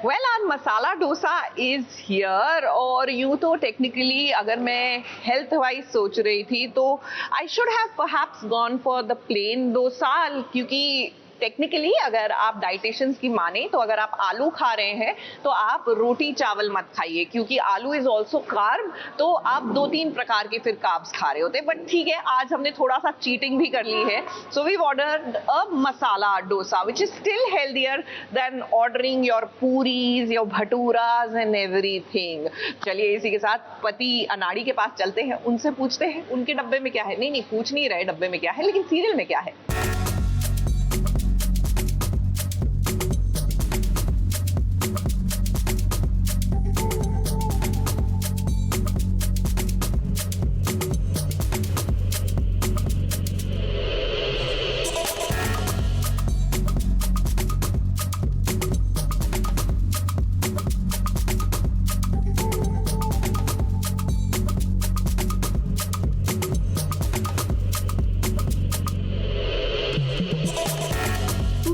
Well आज masala dosa is here और यूं तो टेक्निकली अगर मैं हेल्थ वाइज सोच रही थी तो I should have perhaps gone for the plain dosa, क्योंकि टेक्निकली अगर आप डाइटिशियंस की माने तो अगर आप आलू खा रहे हैं तो आप रोटी चावल मत खाइए, क्योंकि आलू इज ऑल्सो कार्ब, तो आप 2-3 प्रकार के फिर कार्ब्स खा रहे होते हैं। बट ठीक है, आज हमने थोड़ा सा चीटिंग भी कर ली है, so we ordered a masala dosa which is still healthier than ordering your puris, your bhaturas and everything. चलिए इसी के साथ पति अनाड़ी के पास चलते हैं, उनसे पूछते हैं उनके डब्बे में क्या है। नहीं पूछ नहीं रहे डब्बे में क्या है, लेकिन सीरियल में क्या है।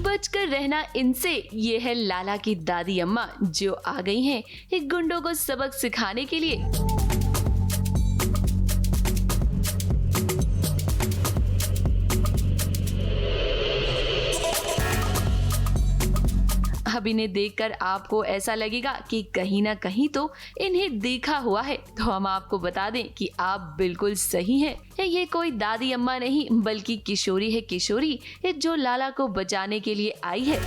बचकर रहना इनसे, ये है लाला की दादी अम्मा जो आ गई हैं एक गुंडों को सबक सिखाने के लिए। अब इन्हें देखकर आपको ऐसा लगेगा कि कहीं ना कहीं तो इन्हें देखा हुआ है, तो हम आपको बता दें कि आप बिल्कुल सही हैं। ये कोई दादी अम्मा नहीं बल्कि किशोरी है, किशोरी जो लाला को बचाने के लिए आई है।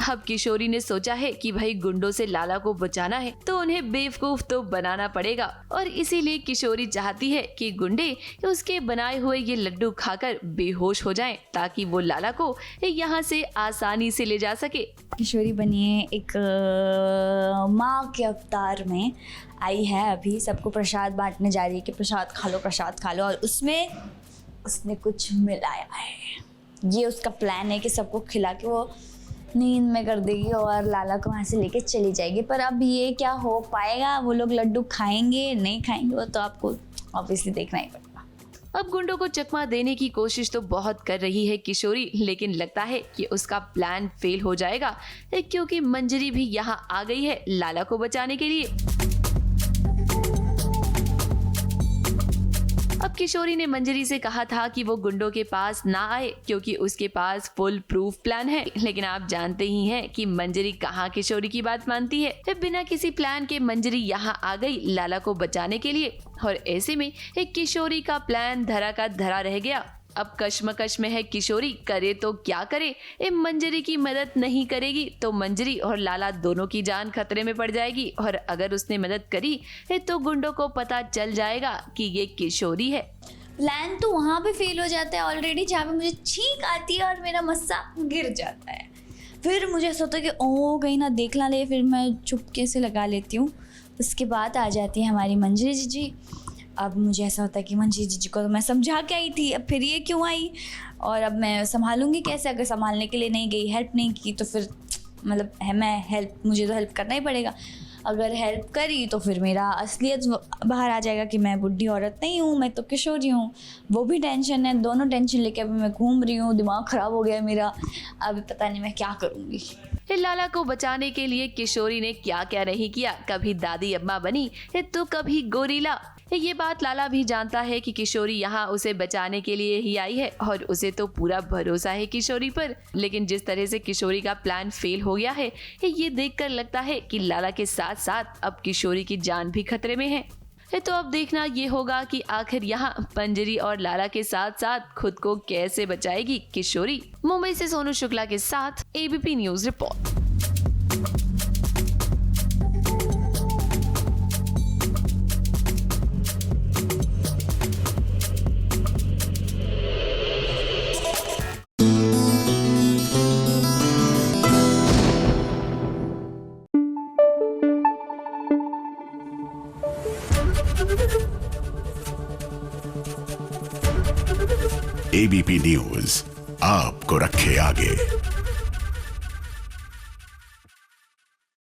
अब किशोरी ने सोचा है कि भाई गुंडों से लाला को बचाना है तो उन्हें बेवकूफ तो बनाना पड़ेगा, और इसीलिए किशोरी चाहती है कि गुंडे उसके बनाए हुए ये लड्डू खाकर बेहोश हो जाएं, ताकि वो लाला को यहाँ से आसानी से ले जा सके। किशोरी बनिए एक माँ के अवतार में आई है, अभी सबको प्रसाद बांटने जा रही है कि प्रसाद खा लो, और उसमें उसने कुछ मिलाया है। ये उसका प्लान है कि सबको खिला के वो नींद में कर देगी और लाला को वहाँ से लेके चली जाएगी। पर अब ये क्या हो पाएगा, वो लोग लड्डू खाएंगे नहीं खाएंगे, वो तो आपको ऑब्वियसली देखना ही पड़ेगा। अब गुंडों को चकमा देने की कोशिश तो बहुत कर रही है किशोरी, लेकिन लगता है कि उसका प्लान फेल हो जाएगा, क्योंकि मंजरी भी यहाँ आ गई है लाला को बचाने के लिए। अब किशोरी ने मंजरी से कहा था कि वो गुंडों के पास ना आए क्योंकि उसके पास फुल प्रूफ प्लान है, लेकिन आप जानते ही हैं कि मंजरी कहाँ किशोरी की बात मानती है। बिना किसी प्लान के मंजरी यहाँ आ गई लाला को बचाने के लिए, और ऐसे में एक किशोरी का प्लान धरा का धरा रह गया। अब कश्मकश में है किशोरी, करे तो क्या करे। मंजरी की मदद नहीं करेगी तो मंजरी और लाला दोनों की जान खतरे में पड़ जाएगी, और अगर उसने मदद करी तो गुंडों को पता चल जाएगा कि ये किशोरी है। प्लान तो वहाँ पे फेल हो जाता है ऑलरेडी, जहाँ पे मुझे छींक आती है और मेरा मस्सा गिर जाता है। फिर मुझे ऐसा होता है कि ओ कहीं ना देख ला ले, फिर मैं चुपके से लगा लेती हूँ। उसके बाद आ जाती है हमारी मंजरी जीजी। अब मुझे ऐसा होता है कि मंजरी जीजी को तो मैं समझा के आई थी, अब फिर ये क्यों आई, और अब मैं संभालूंगी कैसे। अगर संभालने के लिए नहीं गई, हेल्प नहीं की, तो फिर मतलब है मुझे तो हेल्प करना ही पड़ेगा। अगर हेल्प करी तो फिर मेरा असलियत बाहर आ जाएगा कि मैं बुढ़ी औरत नहीं हूँ, मैं तो किशोरी हूँ। वो भी टेंशन है, दोनों टेंशन लेके अभी मैं घूम रही हूँ, दिमाग ख़राब हो गया मेरा। अब पता नहीं मैं क्या करूँगी। लाला को बचाने के लिए किशोरी ने क्या क्या नहीं किया, कभी दादी अम्मा बनी तो कभी गोरीला। ये बात लाला भी जानता है कि किशोरी यहाँ उसे बचाने के लिए ही आई है, और उसे तो पूरा भरोसा है किशोरी पर। लेकिन जिस तरह से किशोरी का प्लान फेल हो गया है, ये देखकर लगता है कि लाला के साथ साथ अब किशोरी की जान भी खतरे में है। तो अब देखना ये होगा कि आखिर यहाँ मंजरी और लाला के साथ साथ खुद को कैसे बचाएगी किशोरी। मुंबई से सोनू शुक्ला के साथ ABP news report. ABP news आपको रखे आगे।